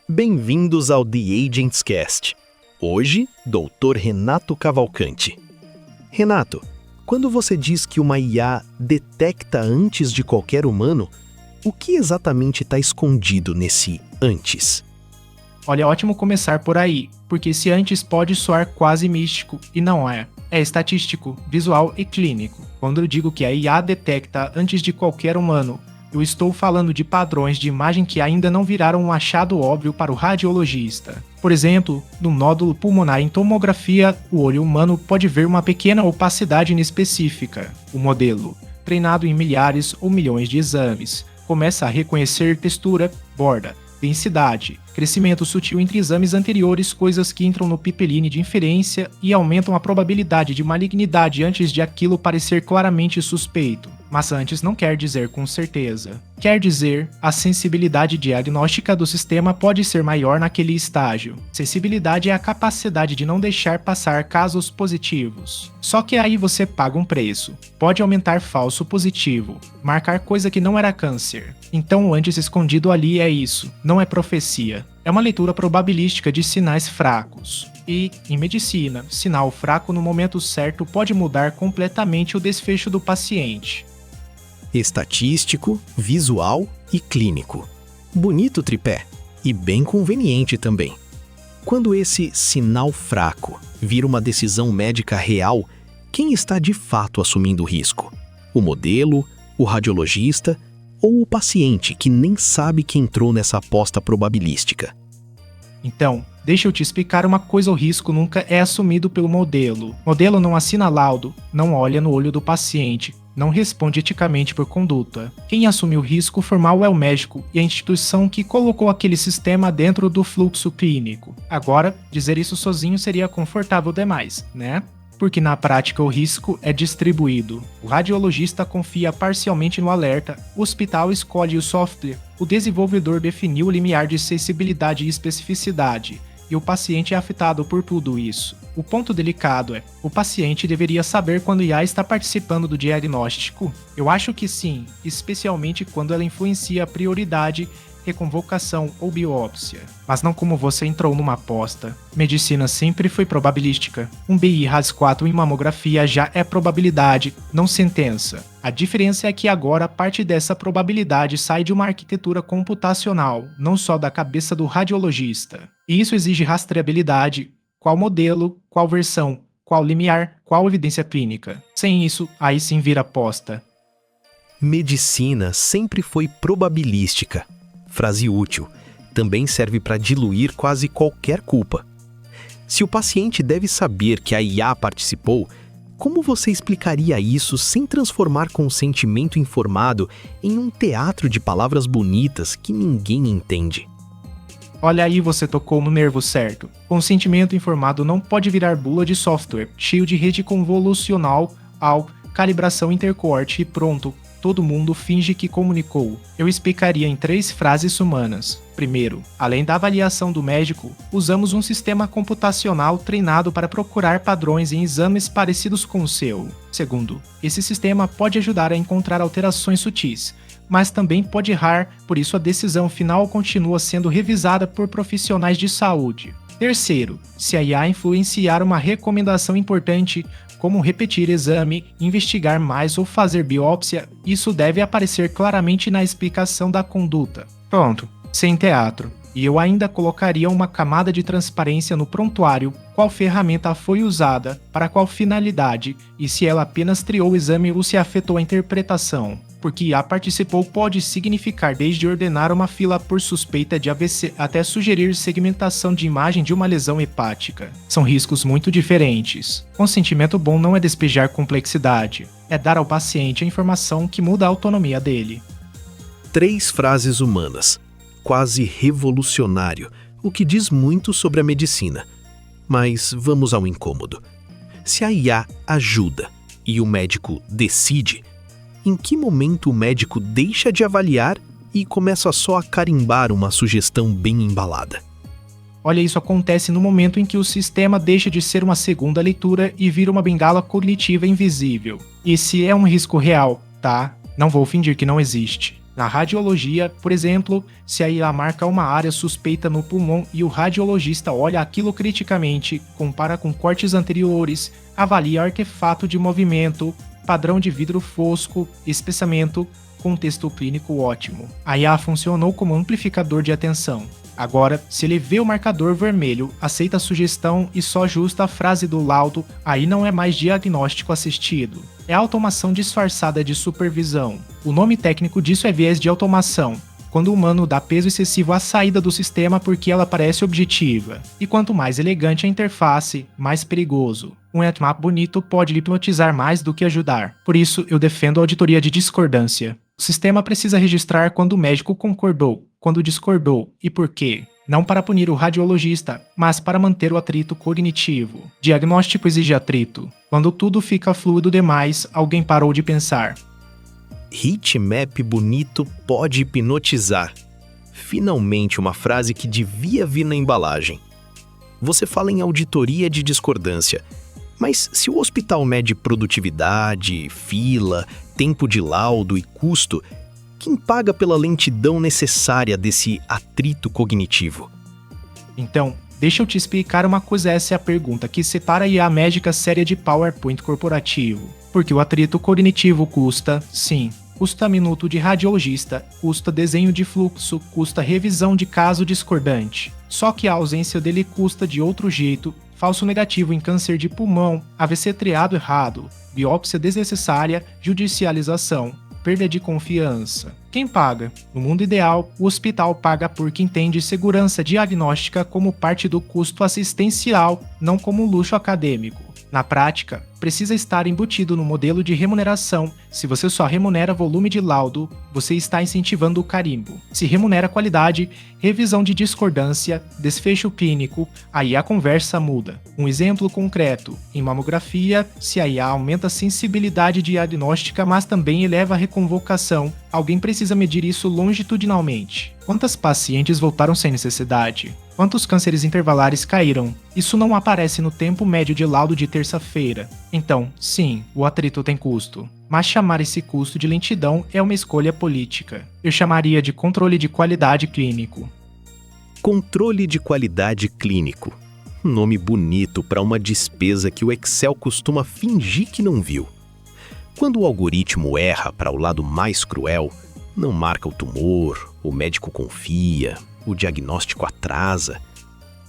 Bem-vindos ao The Agents Cast. Hoje, Dr. Renato Cavalcanti. Renato, quando você diz que uma IA detecta antes de qualquer humano, o que exatamente está escondido nesse antes? Olha, é ótimo começar por aí, porque esse antes pode soar quase místico, e não é. É estatístico, visual e clínico. Quando eu digo que a IA detecta antes de qualquer humano, eu estou falando de padrões de imagem que ainda não viraram um achado óbvio para o radiologista. Por exemplo, no nódulo pulmonar em tomografia, o olho humano pode ver uma pequena opacidade inespecífica. O modelo, treinado em milhares ou milhões de exames, começa a reconhecer textura, borda, densidade, crescimento sutil entre exames anteriores, coisas que entram no pipeline de inferência e aumentam a probabilidade de malignidade antes de aquilo parecer claramente suspeito. Mas antes não quer dizer com certeza. Quer dizer, a sensibilidade diagnóstica do sistema pode ser maior naquele estágio. Sensibilidade é a capacidade de não deixar passar casos positivos. Só que aí você paga um preço. Pode aumentar falso positivo, marcar coisa que não era câncer. Então o antes escondido ali é isso, não é profecia. É uma leitura probabilística de sinais fracos. E, em medicina, sinal fraco no momento certo pode mudar completamente o desfecho do paciente. Estatístico, visual e clínico. Bonito tripé. E bem conveniente também. Quando esse sinal fraco vira uma decisão médica real, quem está de fato assumindo o risco? O modelo, o radiologista ou o paciente que nem sabe que entrou nessa aposta probabilística? Então, deixa eu te explicar uma coisa: o risco nunca é assumido pelo modelo. O modelo não assina laudo, não olha no olho do paciente, não responde eticamente por conduta. Quem assume o risco formal é o médico e a instituição que colocou aquele sistema dentro do fluxo clínico. Agora, dizer isso sozinho seria confortável demais, né? Porque na prática o risco é distribuído. O radiologista confia parcialmente no alerta, o hospital escolhe o software, o desenvolvedor definiu o limiar de sensibilidade e especificidade, e o paciente é afetado por tudo isso. O ponto delicado é, o paciente deveria saber quando a IA está participando do diagnóstico? Eu acho que sim, especialmente quando ela influencia a prioridade, reconvocação ou biópsia. Mas não como você entrou numa aposta. Medicina sempre foi probabilística. Um BI-RAS4 em mamografia já é probabilidade, não sentença. A diferença é que agora parte dessa probabilidade sai de uma arquitetura computacional, não só da cabeça do radiologista. E isso exige rastreabilidade. Qual modelo, qual versão, qual limiar, qual evidência clínica. Sem isso, aí sim vira aposta. Medicina sempre foi probabilística. Frase útil, também serve para diluir quase qualquer culpa. Se o paciente deve saber que a IA participou, como você explicaria isso sem transformar consentimento informado em um teatro de palavras bonitas que ninguém entende? Olha, aí você tocou no nervo certo. Consentimento informado não pode virar bula de software, cheio de rede convolucional, calibração intercoorte e pronto. Todo mundo finge que comunicou. Eu explicaria em 3 frases humanas. Primeiro, além da avaliação do médico, usamos um sistema computacional treinado para procurar padrões em exames parecidos com o seu. Segundo, esse sistema pode ajudar a encontrar alterações sutis, mas também pode errar, por isso a decisão final continua sendo revisada por profissionais de saúde. Terceiro, se a IA influenciar uma recomendação importante, como repetir exame, investigar mais ou fazer biópsia, isso deve aparecer claramente na explicação da conduta. Pronto, sem teatro. E eu ainda colocaria uma camada de transparência no prontuário, qual ferramenta foi usada, para qual finalidade, e se ela apenas triou o exame ou se afetou a interpretação. Porque IA participou pode significar desde ordenar uma fila por suspeita de AVC até sugerir segmentação de imagem de uma lesão hepática. São riscos muito diferentes. Consentimento bom não é despejar complexidade, é dar ao paciente a informação que muda a autonomia dele. 3 frases humanas. Quase revolucionário, o que diz muito sobre a medicina. Mas vamos ao incômodo. Se a IA ajuda e o médico decide, em que momento o médico deixa de avaliar e começa só a carimbar uma sugestão bem embalada? Olha, isso acontece no momento em que o sistema deixa de ser uma segunda leitura e vira uma bengala cognitiva invisível. Esse é um risco real, tá? Não vou fingir que não existe. Na radiologia, por exemplo, se a IA marca uma área suspeita no pulmão e o radiologista olha aquilo criticamente, compara com cortes anteriores, avalia artefato de movimento, padrão de vidro fosco, espessamento, contexto clínico ótimo. A IA funcionou como amplificador de atenção. Agora, se ele vê o marcador vermelho, aceita a sugestão e só ajusta a frase do laudo, aí não é mais diagnóstico assistido. É automação disfarçada de supervisão. O nome técnico disso é viés de automação, quando o humano dá peso excessivo à saída do sistema porque ela parece objetiva. E quanto mais elegante a interface, mais perigoso. Um headmap bonito pode lhe hipnotizar mais do que ajudar. Por isso, eu defendo a auditoria de discordância. O sistema precisa registrar quando o médico concordou, quando discordou e por quê. Não para punir o radiologista, mas para manter o atrito cognitivo. Diagnóstico exige atrito. Quando tudo fica fluido demais, alguém parou de pensar. Heatmap bonito pode hipnotizar. Finalmente uma frase que devia vir na embalagem. Você fala em auditoria de discordância, mas se o hospital mede produtividade, fila, tempo de laudo e custo, quem paga pela lentidão necessária desse atrito cognitivo? Então, deixa eu te explicar uma coisa, essa é a pergunta que separa a IA médica séria de PowerPoint corporativo. Porque o atrito cognitivo custa, sim, custa minuto de radiologista, custa desenho de fluxo, custa revisão de caso discordante. Só que a ausência dele custa de outro jeito, falso negativo em câncer de pulmão, AVC triado errado, biópsia desnecessária, judicialização, perda de confiança. Quem paga? No mundo ideal, o hospital paga porque entende segurança diagnóstica como parte do custo assistencial, não como luxo acadêmico. Na prática, precisa estar embutido no modelo de remuneração. Se você só remunera volume de laudo, você está incentivando o carimbo. Se remunera qualidade, revisão de discordância, desfecho clínico, aí a conversa muda. Um exemplo concreto: em mamografia, se a IA aumenta a sensibilidade diagnóstica, mas também eleva a reconvocação, alguém precisa medir isso longitudinalmente. Quantas pacientes voltaram sem necessidade? Quantos cânceres intervalares caíram? Isso não aparece no tempo médio de laudo de terça-feira. Então, sim, o atrito tem custo. Mas chamar esse custo de lentidão é uma escolha política. Eu chamaria de controle de qualidade clínico. Controle de qualidade clínico. Nome bonito para uma despesa que o Excel costuma fingir que não viu. Quando o algoritmo erra para o lado mais cruel, não marca o tumor, o médico confia, o diagnóstico atrasa.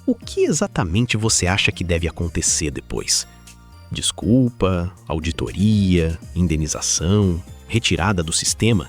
O que exatamente você acha que deve acontecer depois? Desculpa, auditoria, indenização, retirada do sistema?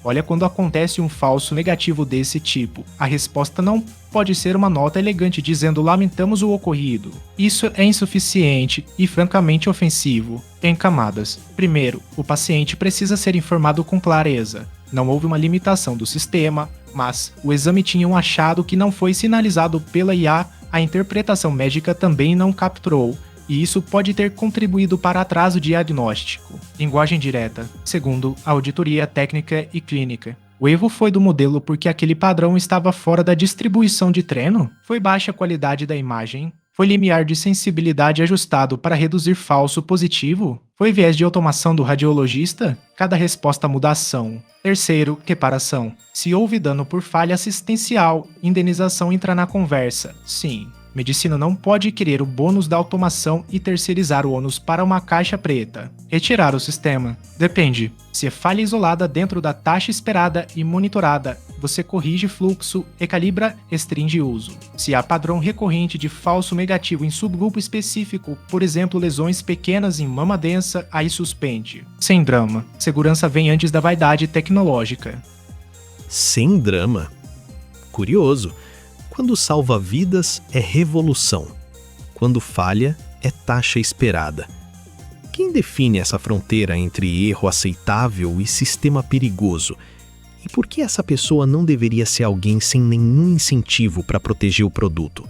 Olha, quando acontece um falso negativo desse tipo, a resposta não pode ser uma nota elegante dizendo lamentamos o ocorrido. Isso é insuficiente e francamente ofensivo. Em camadas. Primeiro, o paciente precisa ser informado com clareza. Não houve uma limitação do sistema, mas o exame tinha um achado que não foi sinalizado pela IA, a interpretação médica também não capturou, e isso pode ter contribuído para atraso diagnóstico. Linguagem direta. Segundo, a auditoria técnica e clínica. O erro foi do modelo porque aquele padrão estava fora da distribuição de treino? Foi baixa qualidade da imagem? Foi limiar de sensibilidade ajustado para reduzir falso positivo? Foi viés de automação do radiologista? Cada resposta muda a ação. Terceiro, reparação. Se houve dano por falha assistencial, indenização entra na conversa. Sim. Medicina não pode querer o bônus da automação e terceirizar o ônus para uma caixa preta. Retirar o sistema. Depende. Se é falha isolada dentro da taxa esperada e monitorada, você corrige fluxo, recalibra, restringe uso. Se há padrão recorrente de falso negativo em subgrupo específico, por exemplo, lesões pequenas em mama densa, aí suspende. Sem drama. Segurança vem antes da vaidade tecnológica. Sem drama? Curioso. Quando salva vidas, é revolução. Quando falha, é taxa esperada. Quem define essa fronteira entre erro aceitável e sistema perigoso? E por que essa pessoa não deveria ser alguém sem nenhum incentivo para proteger o produto?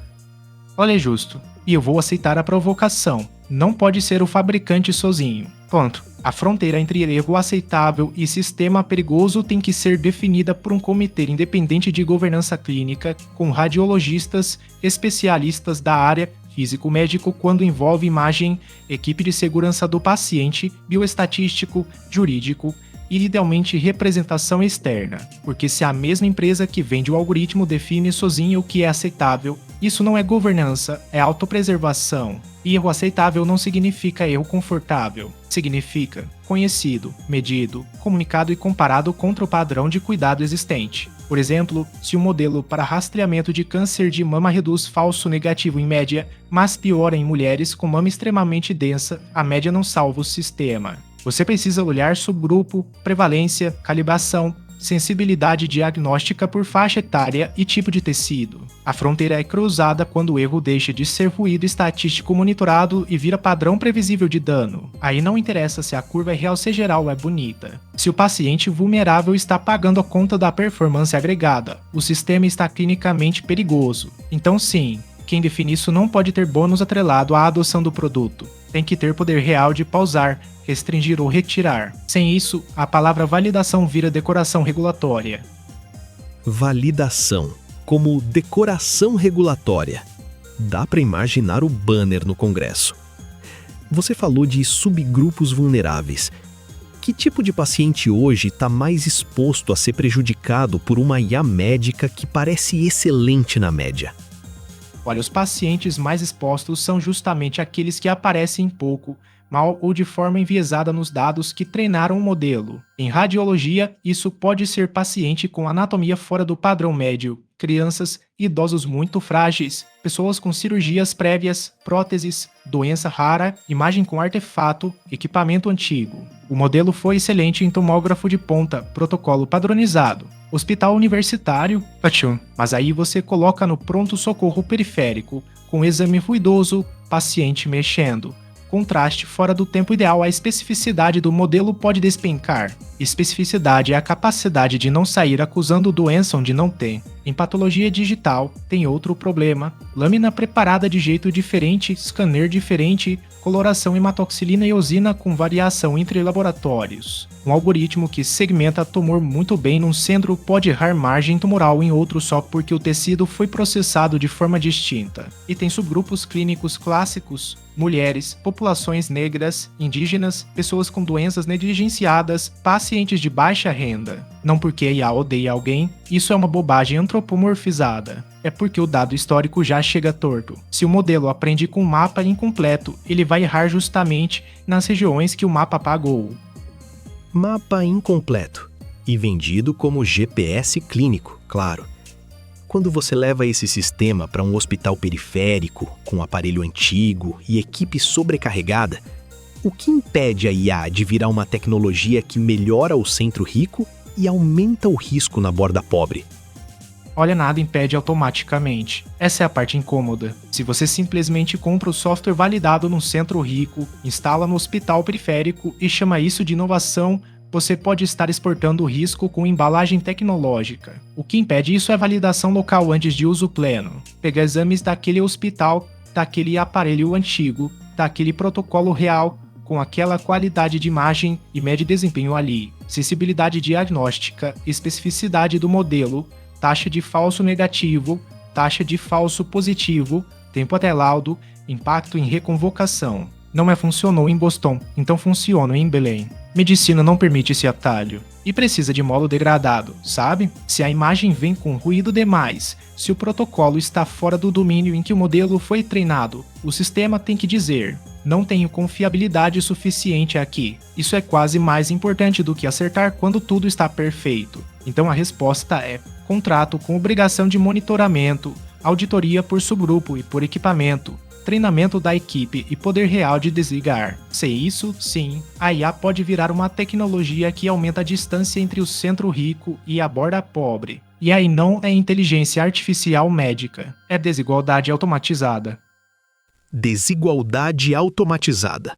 Olha, é justo. E eu vou aceitar a provocação. Não pode ser o fabricante sozinho. Ponto. A fronteira entre erro aceitável e sistema perigoso tem que ser definida por um comitê independente de governança clínica, com radiologistas, especialistas da área, físico-médico quando envolve imagem, equipe de segurança do paciente, bioestatístico, jurídico, e idealmente representação externa, porque se a mesma empresa que vende o algoritmo define sozinha o que é aceitável, isso não é governança, é autopreservação. E erro aceitável não significa erro confortável, significa conhecido, medido, comunicado e comparado contra o padrão de cuidado existente. Por exemplo, se o modelo para rastreamento de câncer de mama reduz falso negativo em média, mas piora em mulheres com mama extremamente densa, a média não salva o sistema. Você precisa olhar subgrupo, prevalência, calibração, sensibilidade diagnóstica por faixa etária e tipo de tecido. A fronteira é cruzada quando o erro deixa de ser ruído estatístico monitorado e vira padrão previsível de dano. Aí não interessa se a curva é real, se geral ou é bonita. Se o paciente vulnerável está pagando a conta da performance agregada, o sistema está clinicamente perigoso. Então sim, quem define isso não pode ter bônus atrelado à adoção do produto. Tem que ter poder real de pausar, restringir ou retirar. Sem isso, a palavra validação vira decoração regulatória. Validação, como decoração regulatória. Dá para imaginar o banner no Congresso. Você falou de subgrupos vulneráveis. Que tipo de paciente hoje está mais exposto a ser prejudicado por uma IA médica que parece excelente na média? Olha, os pacientes mais expostos são justamente aqueles que aparecem pouco, mal ou de forma enviesada nos dados que treinaram o modelo. Em radiologia, isso pode ser paciente com anatomia fora do padrão médio, crianças, idosos muito frágeis, pessoas com cirurgias prévias, próteses, doença rara, imagem com artefato, equipamento antigo. O modelo foi excelente em tomógrafo de ponta, protocolo padronizado. Hospital universitário, mas aí você coloca no pronto-socorro periférico, com exame ruidoso, paciente mexendo. Contraste fora do tempo ideal, a especificidade do modelo pode despencar. Especificidade é a capacidade de não sair acusando doença onde não tem. Em patologia digital, tem outro problema. Lâmina preparada de jeito diferente, scanner diferente, coloração hematoxilina e eosina com variação entre laboratórios. Um algoritmo que segmenta tumor muito bem num centro pode errar margem tumoral em outro só porque o tecido foi processado de forma distinta. E tem subgrupos clínicos clássicos: mulheres, populações negras, indígenas, pessoas com doenças negligenciadas, pacientes de baixa renda. Não porque a IA odeia alguém, isso é uma bobagem antropomorfizada. É porque o dado histórico já chega torto. Se o modelo aprende com um mapa incompleto, ele vai errar justamente nas regiões que o mapa apagou. Mapa incompleto e vendido como GPS clínico, claro. Quando você leva esse sistema para um hospital periférico, com aparelho antigo e equipe sobrecarregada, o que impede a IA de virar uma tecnologia que melhora o centro rico e aumenta o risco na borda pobre? Olha, nada impede automaticamente. Essa é a parte incômoda. Se você simplesmente compra o software validado num centro rico, instala no hospital periférico e chama isso de inovação, você pode estar exportando o risco com embalagem tecnológica. O que impede isso é validação local antes de uso pleno. Pegar exames daquele hospital, daquele aparelho antigo, daquele protocolo real, com aquela qualidade de imagem e mede desempenho ali. Sensibilidade diagnóstica, especificidade do modelo, taxa de falso negativo, taxa de falso positivo, tempo até laudo, impacto em reconvocação. Não funcionou em Boston, então funciona em Belém. Medicina não permite esse atalho. E precisa de módulo degradado, sabe? Se a imagem vem com ruído demais, se o protocolo está fora do domínio em que o modelo foi treinado, o sistema tem que dizer: não tenho confiabilidade suficiente aqui. Isso é quase mais importante do que acertar quando tudo está perfeito. Então a resposta é: contrato com obrigação de monitoramento, auditoria por subgrupo e por equipamento, treinamento da equipe e poder real de desligar. Se isso, sim, a IA pode virar uma tecnologia que aumenta a distância entre o centro rico e a borda pobre. E aí não é inteligência artificial médica, é desigualdade automatizada. Desigualdade automatizada.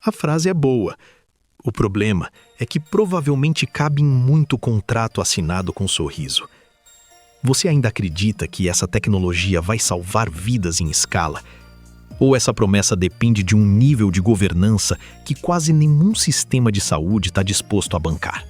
A frase é boa. O problema é que provavelmente cabe em muito contrato assinado com sorriso. Você ainda acredita que essa tecnologia vai salvar vidas em escala? Ou essa promessa depende de um nível de governança que quase nenhum sistema de saúde está disposto a bancar?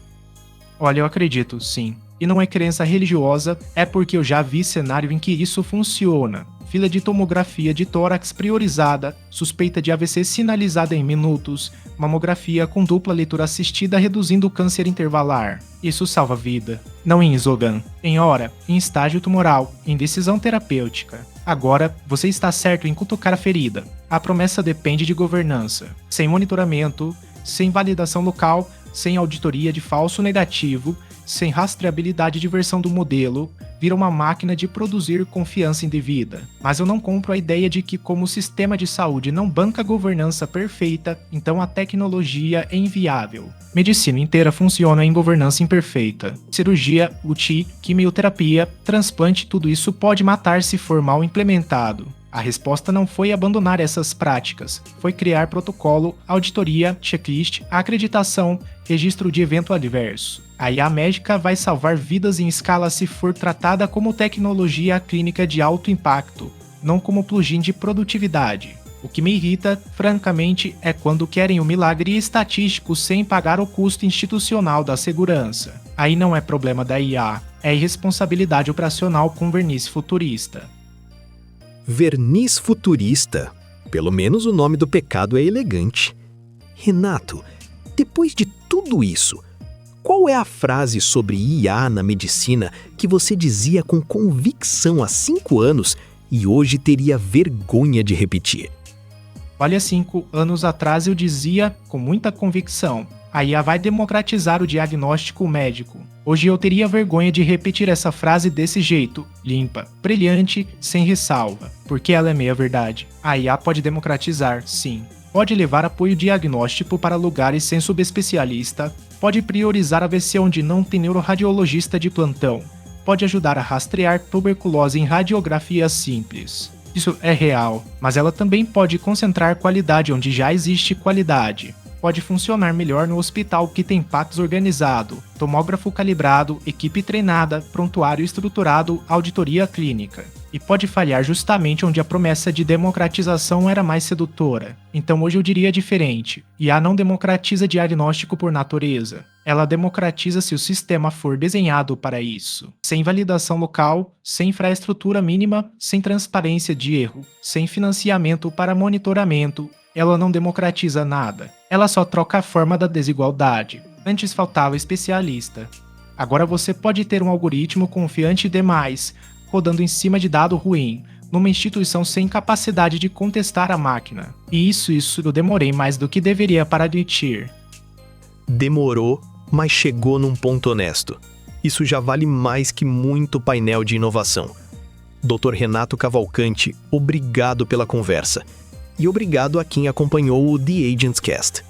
Olha, eu acredito, sim. E não é crença religiosa, é porque eu já vi cenário em que isso funciona. fila de tomografia de tórax priorizada, suspeita de AVC sinalizada em minutos, mamografia com dupla leitura assistida reduzindo o câncer intervalar. Isso salva vida. Não em Isogan, em hora, em estágio tumoral, em decisão terapêutica. Agora, você está certo em cutucar a ferida. A promessa depende de governança. Sem monitoramento, sem validação local, sem auditoria de falso negativo, sem rastreabilidade de versão do modelo, vira uma máquina de produzir confiança indevida. Mas eu não compro a ideia de que, como o sistema de saúde não banca a governança perfeita, então a tecnologia é inviável. Medicina inteira funciona em governança imperfeita. Cirurgia, UTI, quimioterapia, transplante, tudo isso pode matar se for mal implementado. A resposta não foi abandonar essas práticas, foi criar protocolo, auditoria, checklist, acreditação, registro de evento adverso. A IA médica vai salvar vidas em escala se for tratada como tecnologia clínica de alto impacto, não como plugin de produtividade. O que me irrita, francamente, é quando querem o milagre estatístico sem pagar o custo institucional da segurança. Aí não é problema da IA, é irresponsabilidade operacional com verniz futurista. Verniz futurista. Pelo menos o nome do pecado é elegante. Renato, depois de tudo isso, qual é a frase sobre IA na medicina que você dizia com convicção há 5 anos e hoje teria vergonha de repetir? Olha, 5 anos atrás eu dizia com muita convicção: a IA vai democratizar o diagnóstico médico. Hoje eu teria vergonha de repetir essa frase desse jeito, limpa, brilhante, sem ressalva, porque ela é meia verdade. A IA pode democratizar, sim. Pode levar apoio diagnóstico para lugares sem subespecialista, pode priorizar AVC onde não tem neuroradiologista de plantão, pode ajudar a rastrear tuberculose em radiografia simples. Isso é real, mas ela também pode concentrar qualidade onde já existe qualidade. Pode funcionar melhor no hospital que tem PACS organizado, tomógrafo calibrado, equipe treinada, prontuário estruturado, auditoria clínica. E pode falhar justamente onde a promessa de democratização era mais sedutora. Então hoje eu diria diferente. IA não democratiza diagnóstico por natureza. Ela democratiza se o sistema for desenhado para isso. Sem validação local, sem infraestrutura mínima, sem transparência de erro, sem financiamento para monitoramento, ela não democratiza nada. Ela só troca a forma da desigualdade. Antes faltava especialista. Agora você pode ter um algoritmo confiante demais, rodando em cima de dado ruim, numa instituição sem capacidade de contestar a máquina. E isso eu demorei mais do que deveria para admitir. Demorou, mas chegou num ponto honesto. Isso já vale mais que muito painel de inovação. Dr. Renato Cavalcanti, obrigado pela conversa. E obrigado a quem acompanhou o The Agents Cast.